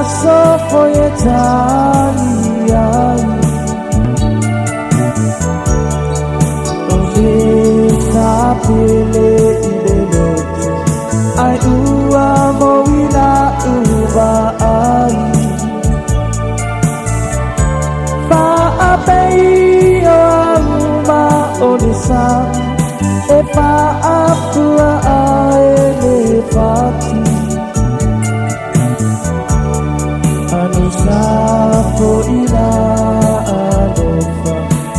so for your time. Only sapile ileloto. I uwa moila uwa ai. Fa abei o uma onisa. Epa apua aele fati. Anusa po ina alofa.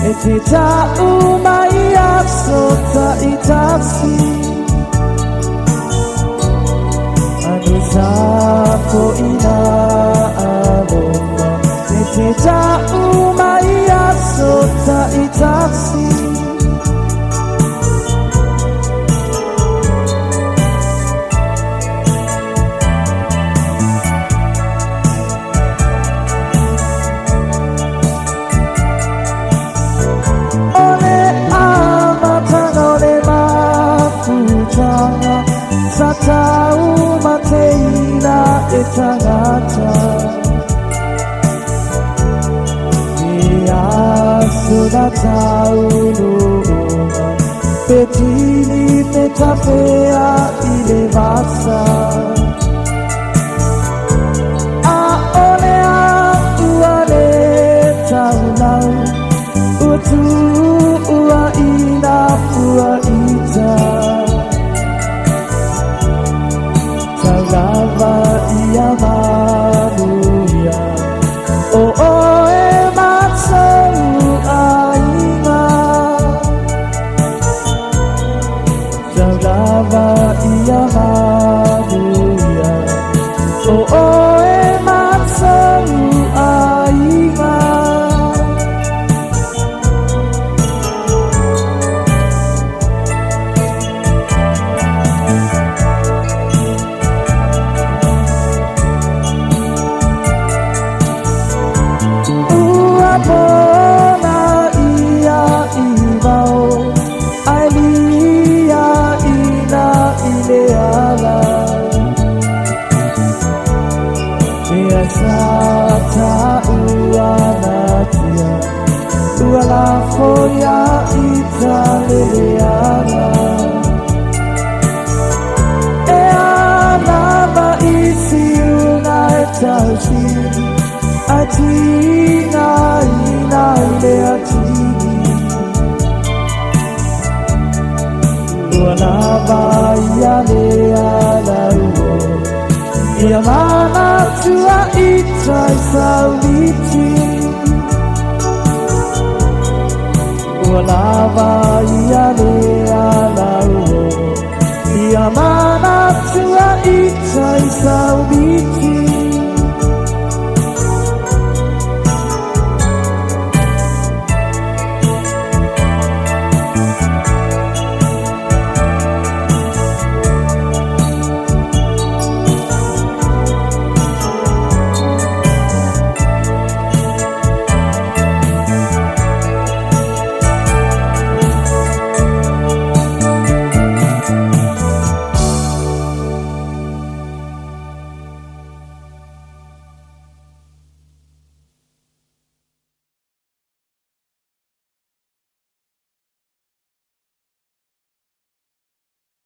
Etita umaya sota itasi. Anusa po ina alofa. Etita umaya sota itasi. Satau mateina etangata. Ia sunatau numa petini metafea ilevasa. Aolea uale taulau utu ua ina ua ita. Lava Yamanuya, oh oh ematsu aima. Lava Yamanuya, oh oh ematsu aima. Sata uanatia uala foya italiana eana isi unaitashi atina ina ile atini uala yale ala uo Yamana tua itai sauliti Walava yale alauo Yamana tua itai sauliti